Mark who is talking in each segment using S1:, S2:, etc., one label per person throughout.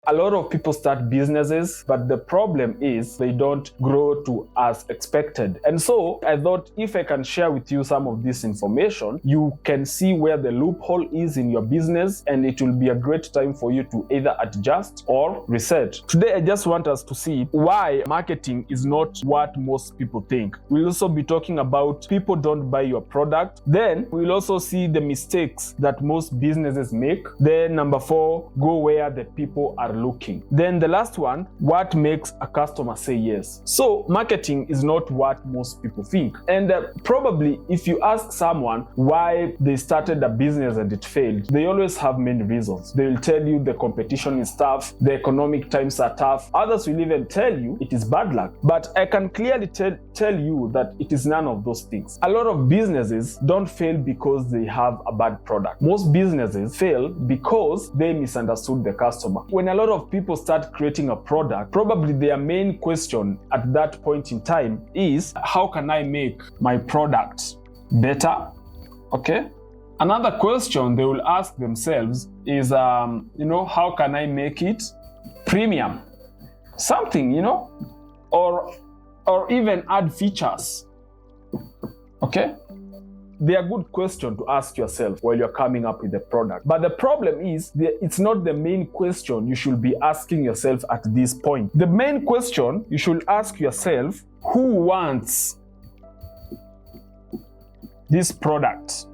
S1: A lot of people start businesses, but the problem is they don't grow to as expected. And so I thought if I can share with you some of this information, you can see where the loophole is in your business, and it will be a great time for you to either adjust or reset. Today, I just want us to see why marketing is not what most people think. We'll also be talking about people don't buy your product. Then we'll also see the mistakes that most businesses make. Then number 4, go where the people are looking. Then the last one, what makes a customer say yes. So marketing is not what most people think. And probably if you ask someone why they started a business and it failed, they always have many reasons. They will tell you the competition is tough, the economic times are tough. Others will even tell you it is bad luck. But I can clearly tell you that it is none of those things. A lot of businesses don't fail because they have a bad product. Most businesses fail because they misunderstood the customer. When a lot of people start creating a product, probably their main question at that point in time is, how can I make my product better? Okay. Another question they will ask themselves is, how can I make it premium? Something, or even add features. Okay? They are good questions to ask yourself while you're coming up with a product. But the problem is, it's not the main question you should be asking yourself at this point. The main question you should ask yourself, who wants this product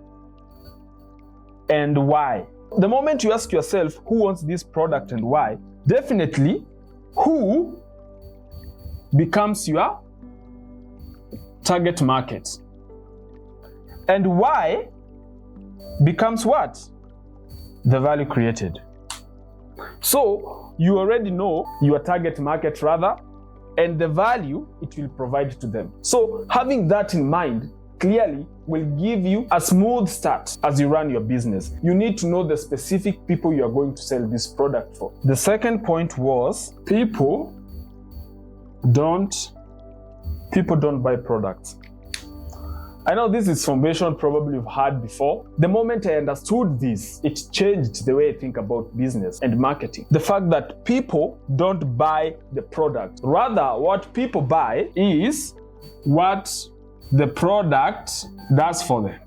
S1: and why? The moment you ask yourself, who wants this product and why, definitely who becomes your target market. And why becomes what? The value created. So you already know your target market and the value it will provide to them. So having that in mind clearly will give you a smooth start as you run your business. You need to know the specific people you are going to sell this product for. The second point was people don't buy products. I know this is information probably you've heard before. The moment I understood this, it changed the way I think about business and marketing. The fact that people don't buy the product. Rather, what people buy is what the product does for them.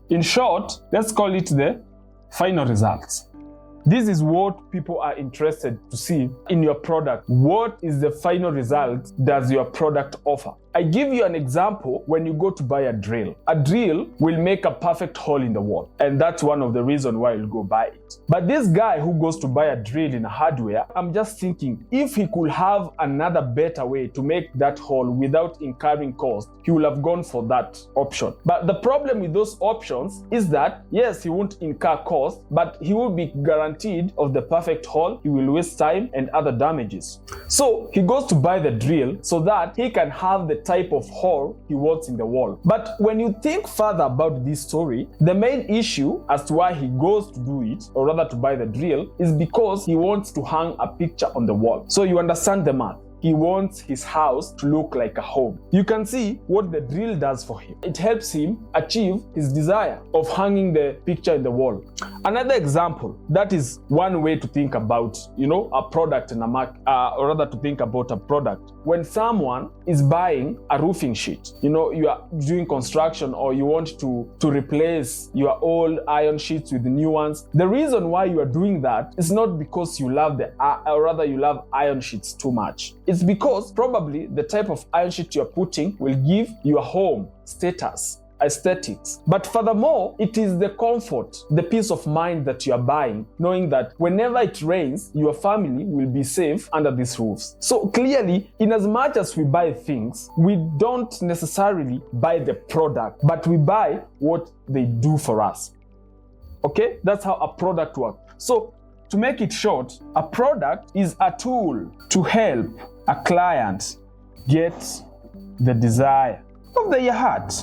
S1: In short, let's call it the final results. This is what people are interested to see in your product. What is the final result does your product offer? I give you an example. When you go to buy a drill will make a perfect hole in the wall. And that's one of the reasons why you'll go buy it. But this guy who goes to buy a drill in a hardware, I'm just thinking, if he could have another better way to make that hole without incurring cost, he will have gone for that option. But the problem with those options is that, yes, he won't incur cost, but he will be guaranteed of the perfect hole. He will waste time and other damages. So he goes to buy the drill so that he can have the type of hole he wants in the wall. But when you think further about this story, the main issue as to why he goes to do it, or rather to buy the drill, is because he wants to hang a picture on the wall. So you understand the math. He wants his house to look like a home. You can see what the drill does for him. It helps him achieve his desire of hanging the picture in the wall. Another example, that is one way to think about, a product and or rather to think about a product. When someone is buying a roofing sheet, you are doing construction or you want to replace your old iron sheets with new ones. The reason why you are doing that is not because you love you love iron sheets too much. It's because probably the type of iron sheet you're putting will give your home status, aesthetics. But furthermore, it is the comfort, the peace of mind that you are buying, knowing that whenever it rains, your family will be safe under these roofs. So clearly, in as much as we buy things, we don't necessarily buy the product, but we buy what they do for us. Okay? That's how a product works. So to make it short, a product is a tool to help a client get the desire of their heart.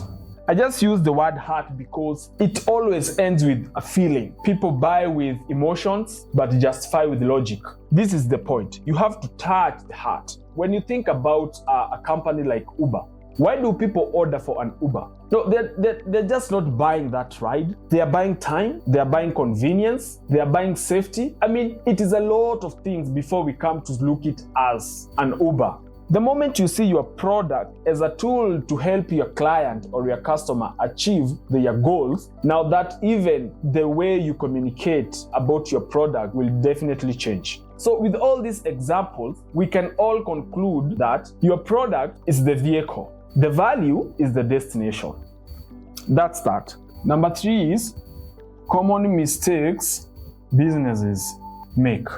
S1: I just use the word heart because it always ends with a feeling. People buy with emotions, but justify with logic. This is the point. You have to touch the heart. When you think about a company like Uber, why do people order for an Uber? No, they're just not buying that ride. They are buying time, they are buying convenience, they are buying safety. I mean, it is a lot of things before we come to look it as an Uber. The moment you see your product as a tool to help your client or your customer achieve their goals, now that even the way you communicate about your product will definitely change. So with all these examples, we can all conclude that your product is the vehicle. The value is the destination. That's that. Number 3 is common mistakes businesses make.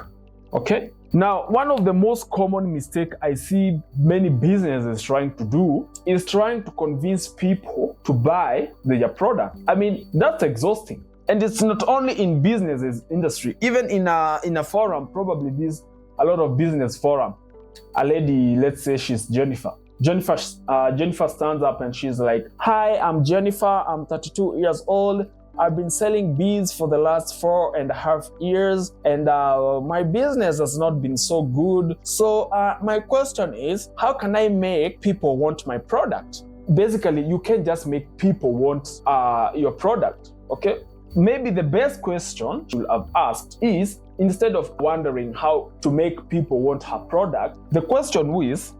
S1: Okay? Now, one of the most common mistakes I see many businesses trying to do is trying to convince people to buy their product. I mean, that's exhausting. And it's not only in businesses industry, even in a forum, probably there's a lot of business forum. A lady, let's say she's Jennifer. Jennifer stands up and she's like, "Hi, I'm Jennifer. I'm 32 years old. I've been selling beads for the last 4.5 years, and my business has not been so good. So my question is, how can I make people want my product?" Basically, you can't just make people want your product, okay? Maybe the best question you will have asked is, instead of wondering how to make people want her product, the question is,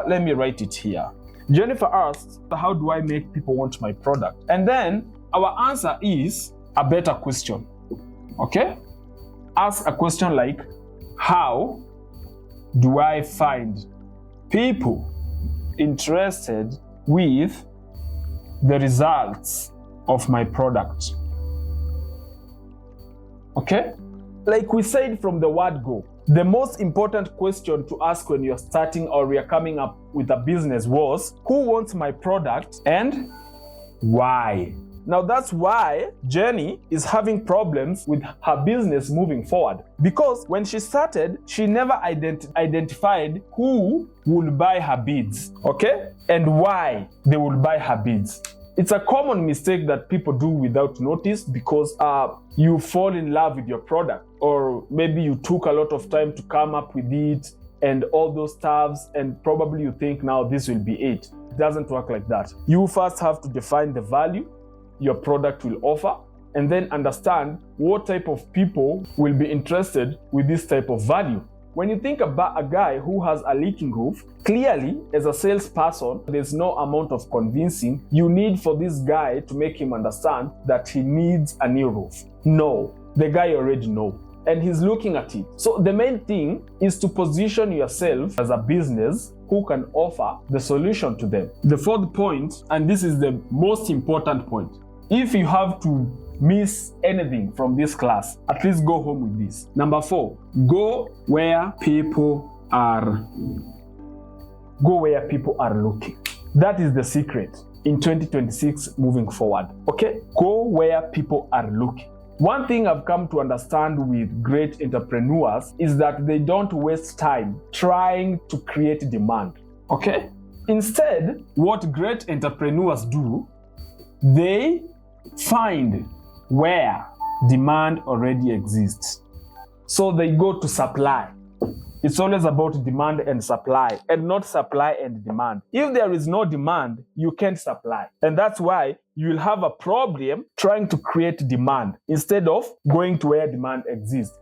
S1: let me write it here. Jennifer asks, how do I make people want my product? And then our answer is a better question, okay? Ask a question like, how do I find people interested with the results of my product? Okay? Like we said from the word go, the most important question to ask when you're starting or you're coming up with a business was, who wants my product and why? Now that's why Jenny is having problems with her business moving forward. Because when she started, she never identified who will buy her beads, okay? And why they will buy her beads. It's a common mistake that people do without notice because you fall in love with your product, or maybe you took a lot of time to come up with it and all those stuffs, and probably you think now this will be it. It doesn't work like that. You first have to define the value your product will offer, and then understand what type of people will be interested with this type of value. When you think about a guy who has a leaking roof, clearly, as a salesperson, there's no amount of convincing you need for this guy to make him understand that he needs a new roof. No, the guy already knows, and he's looking at it. So the main thing is to position yourself as a business who can offer the solution to them. The 4th point, and this is the most important point, if you have to miss anything from this class, at least go home with this. Number 4, go where people are looking. That is the secret in 2026 moving forward. Okay? Go where people are looking. One thing I've come to understand with great entrepreneurs is that they don't waste time trying to create demand. Okay? Instead, what great entrepreneurs do, they find where demand already exists. So they go to supply. It's always about demand and supply, and not supply and demand. If there is no demand, you can't supply. And that's why you will have a problem trying to create demand instead of going to where demand exists.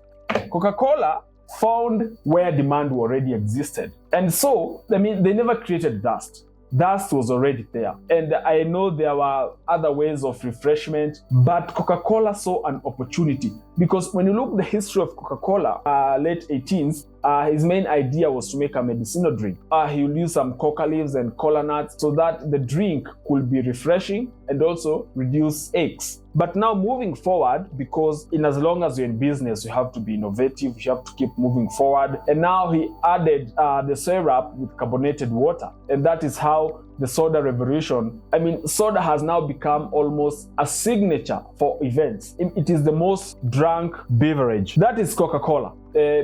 S1: Coca-Cola found where demand already existed. And so, I mean, they never created dust. Dust was already there. And I know there were other ways of refreshment, but Coca-Cola saw an opportunity. Because when you look at the history of Coca-Cola, late 18th, his main idea was to make a medicinal drink. He would use some coca leaves and cola nuts so that the drink could be refreshing and also reduce aches. But now moving forward, because in as long as you're in business, you have to be innovative, you have to keep moving forward. And now he added the syrup with carbonated water. And that is how the soda revolution, I mean, soda has now become almost a signature for events. It is the most drunk beverage. That is Coca-Cola.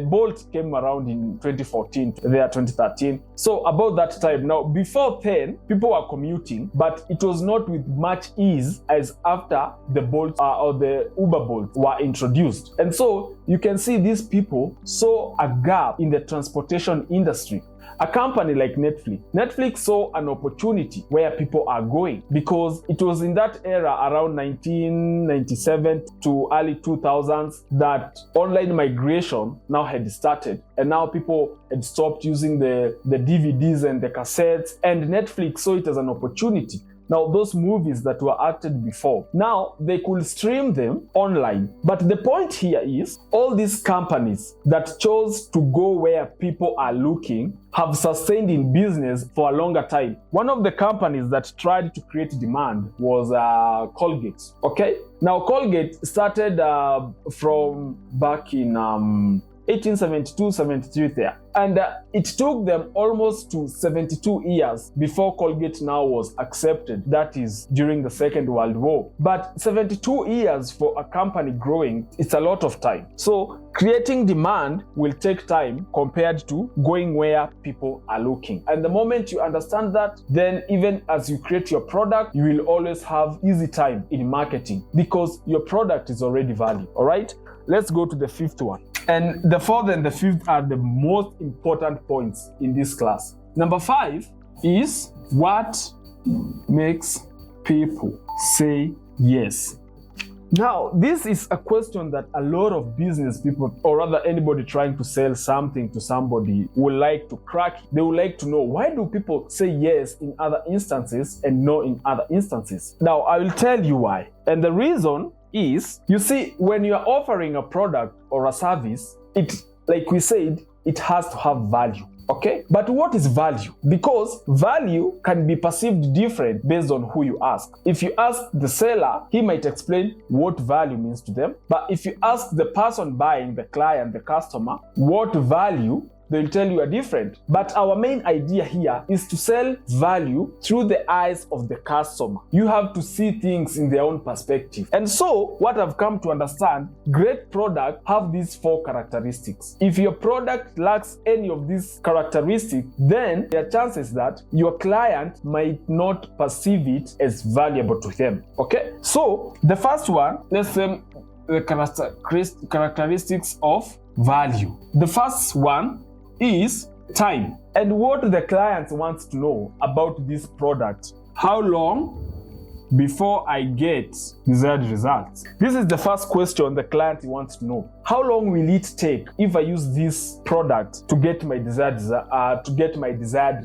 S1: Bolt came around in 2014, there 2013. So about that time. Now, before then, people were commuting, but it was not with much ease as after the Bolt or the Uber Bolt were introduced. And so you can see these people saw a gap in the transportation industry. A company like Netflix. Netflix saw an opportunity where people are going because it was in that era around 1997 to early 2000s that online migration now had started, and now people had stopped using the DVDs and the cassettes, and Netflix saw it as an opportunity. Now, those movies that were acted before, now they could stream them online. But the point here is, all these companies that chose to go where people are looking have sustained in business for a longer time. One of the companies that tried to create demand was Colgate. Okay? Now, Colgate started from back in 1872-73 there. And it took them almost to 72 years before Colgate now was accepted. That is during the Second World War. But 72 years for a company growing, it's a lot of time. So creating demand will take time compared to going where people are looking. And the moment you understand that, then even as you create your product, you will always have easy time in marketing because your product is already valued. All right? Let's go to the fifth one. And the fourth and the fifth are the most important points in this class. Number 5 is what makes people say yes. Now, this is a question that a lot of business people, or rather anybody trying to sell something to somebody, would like to crack. They would like to know, why do people say yes in other instances and no in other instances? Now, I will tell you why. And the reason is, you see, when you are offering a product or a service, it, like we said, it has to have value. Okay? But what is value? Because value can be perceived different based on who you ask. If you ask the seller, he might explain what value means to them. But if you ask the person buying, the client, the customer, what value, they'll tell you are different. But our main idea here is to sell value through the eyes of the customer. You have to see things in their own perspective. And so, what I've come to understand, great products have these 4 characteristics. If your product lacks any of these characteristics, then there are chances that your client might not perceive it as valuable to them. Okay? So, the first one, let's say the characteristics of value. The first one is time, and what the client wants to know about this product. How long before I get desired results? This is the first question the client wants to know. How long will it take if I use this product to get my desired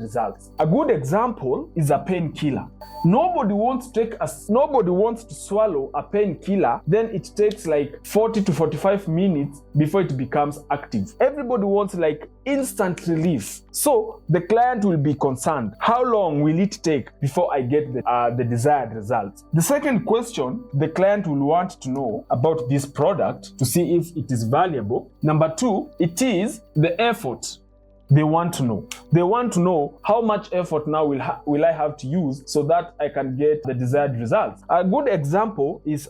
S1: results? A good example is a painkiller. Nobody wants to swallow a painkiller, then it takes like 40 to 45 minutes before it becomes active. Everybody wants like instant relief. So the client will be concerned, how long will it take before I get the desired results? The second question the client will want to know about this product to see if it is valuable. Number 2, it is the effort. They want to know. They want to know how much effort now will I have to use so that I can get the desired results. A good example is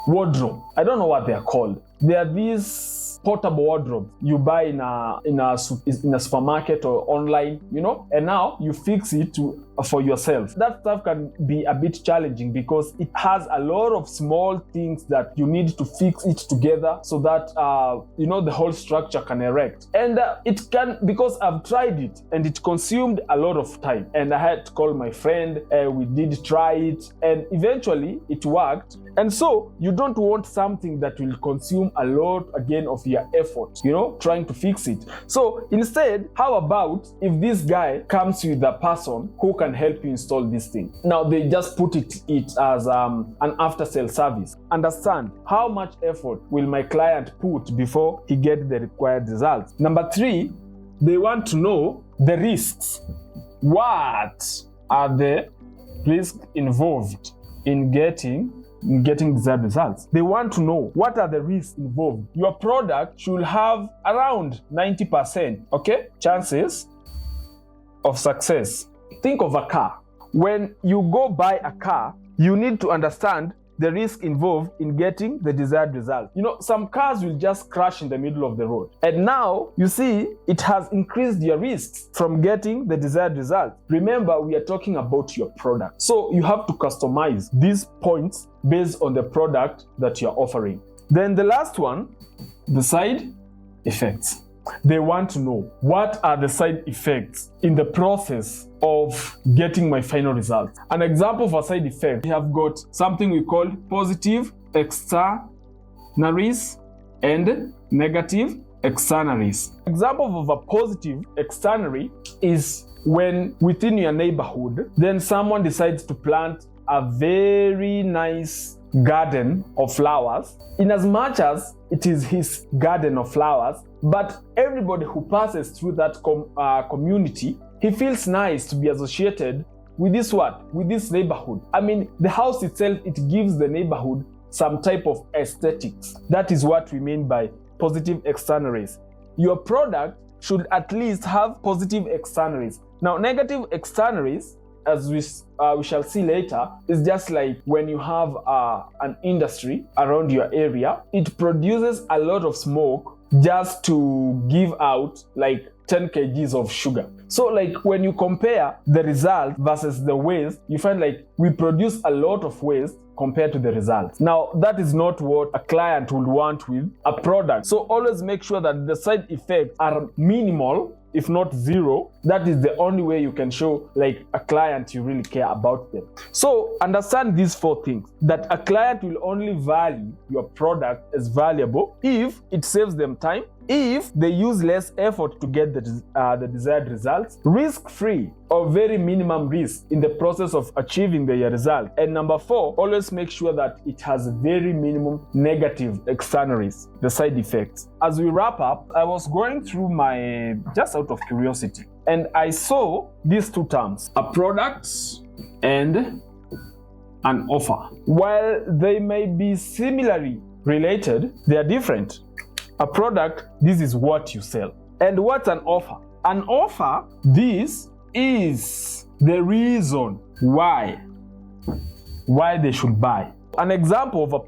S1: wardrobe. I don't know what they are called. They are these portable wardrobes you buy in a supermarket or online, you know, and now you fix it for yourself. That stuff can be a bit challenging because it has a lot of small things that you need to fix it together so that the whole structure can erect. And it can, because I've tried it and it consumed a lot of time, and I had to call my friend. We did try it, and eventually it worked. And so you don't want something that will consume a lot again of your effort, trying to fix it. So instead, how about if this guy comes with a person who can help you install this thing? Now they just put it as an after-sale service. Understand how much effort will my client put before he gets the required results. Number 3, they want to know the risks. What are the risks involved in getting desired results? They want to know what are the risks involved. Your product should have around 90%, chances of success. Think of a car. When you go buy a car, you need to understand the risk involved in getting the desired result. Some cars will just crash in the middle of the road. And now, you see, it has increased your risks from getting the desired result. Remember, we are talking about your product. So you have to customize these points based on the product that you're offering. Then the last one, the side effects. They want to know what are the side effects in the process of getting my final result. An example for side effect, we have got something we call positive externalities and negative externalities. Example of a positive externality is when within your neighborhood, then someone decides to plant a very nice garden of flowers, in as much as it is his garden of flowers, but everybody who passes through that community, he feels nice to be associated with this with this neighborhood. I mean, the house itself, it gives the neighborhood some type of aesthetics. That is what we mean by positive externalities. Your product should at least have positive externalities. Now, negative externalities, as we shall see later, is just like when you have an industry around your area, it produces a lot of smoke just to give out like 10 kgs of sugar. So like when you compare the result versus the waste, you find like we produce a lot of waste compared to the results. Now, that is not what a client would want with a product. So always make sure that the side effects are minimal, if not zero. That is the only way you can show like a client you really care about them. So understand these 4 things, that a client will only value your product as valuable if it saves them time, if they use less effort to get the desired results, risk-free or very minimum risk in the process of achieving the result. And number 4, always make sure that it has very minimum negative externalities, the side effects. As we wrap up, I was going through my, just out of curiosity, and I saw these 2 terms, a product and an offer. While they may be similarly related, they are different. A product, this is what you sell. And what's an offer? An offer, this is the reason why they should buy. An example of a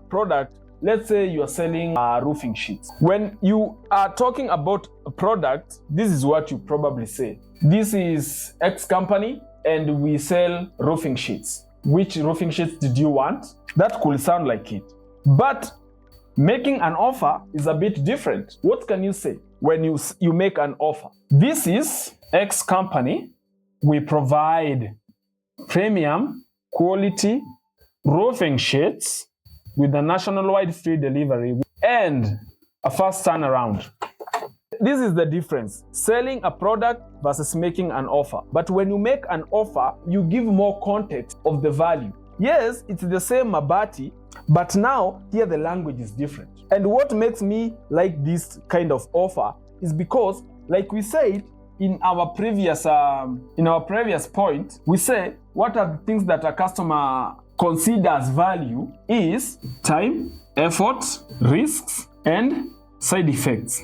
S1: product, let's say you are selling roofing sheets. When you are talking about a product, this is what you probably say. This is X company and we sell roofing sheets. Which roofing sheets did you want? That could sound like it. But making an offer is a bit different. What can you say when you make an offer? This is X company. We provide premium quality roofing sheets with a nationwide free delivery and a fast turnaround. This is the difference. Selling a product versus making an offer. But when you make an offer, you give more context of the value. Yes, it's the same mabati, but now here the language is different. And what makes me like this kind of offer is because, like we said in our previous point, we said what are the things that a customer considers value is time, effort, risks, and side effects.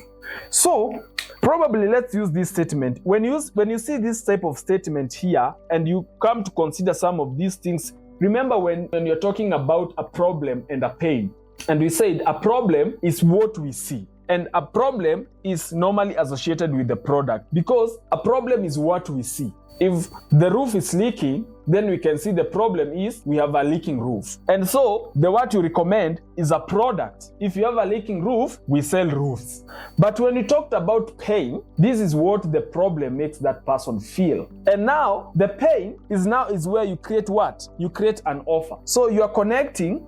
S1: So probably let's use this statement. When you see this type of statement here and you come to consider some of these things, remember when you're talking about a problem and a pain, and we said a problem is what we see, and a problem is normally associated with the product because a problem is what we see. If the roof is leaking, then we can see the problem is we have a leaking roof. And so what you recommend is a product. If you have a leaking roof, we sell roofs. But when you talked about pain, this is what the problem makes that person feel. And now the pain is where you create what? You create an offer. So you are connecting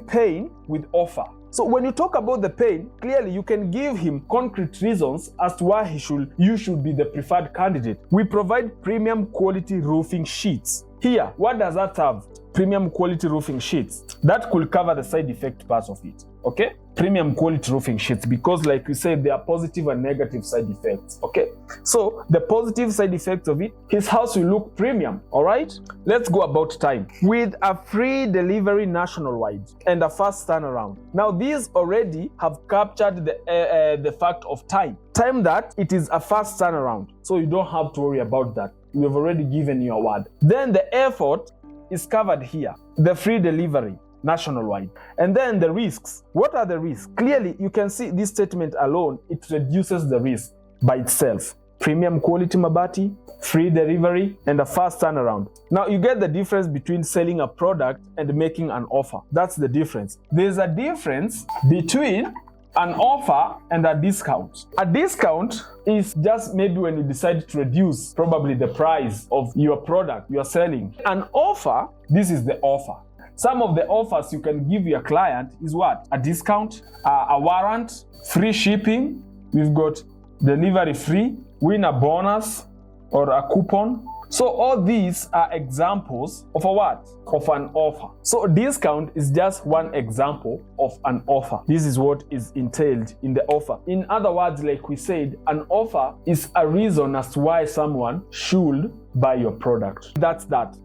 S1: pain with offer. So when you talk about the pain, clearly you can give him concrete reasons as to why you should be the preferred candidate. We provide premium quality roofing sheets. Here, what does that have? Premium quality roofing sheets. That could cover the side effect part of it. Okay? Premium quality roofing sheets, because like we said, there are positive and negative side effects. Okay? So the positive side effects of it, his house will look premium. All right? Let's go about time. With a free delivery nationwide and a fast turnaround. Now these already have captured the fact of time. Time that it is a fast turnaround. So you don't have to worry about that. We have already given you a word. Then the effort is covered here. The free delivery nationwide. And then the risks. What are the risks? Clearly, you can see this statement alone, it reduces the risk by itself. Premium quality mabati, free delivery, and a fast turnaround. Now you get the difference between selling a product and making an offer. That's the difference. There's a difference between an offer and a discount. A discount is just maybe when you decide to reduce probably the price of your product you are selling. An offer, this is the offer. Some of the offers you can give your client is what? A discount, a warrant, free shipping, we've got delivery free, win a bonus or a coupon. So all these are examples of a what? Of an offer. So discount is just one example of an offer. This is what is entailed in the offer. In other words, like we said, an offer is a reason as to why someone should buy your product. That's that.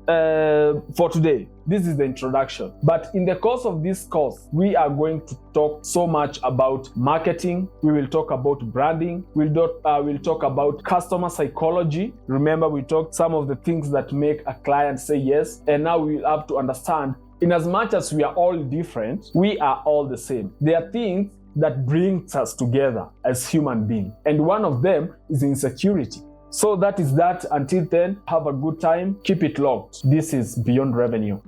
S1: For today, this is the introduction. But in the course of this course, we are going to talk so much about marketing. We will talk about branding. We'll talk about customer psychology. Remember, we talked some of the things that make a client say yes. And now we will have to understand, in as much as we are all different, we are all the same. There are things that brings us together as human beings. And one of them is insecurity. So that is that. Until then, have a good time. Keep it locked. This is Beyond Revenue.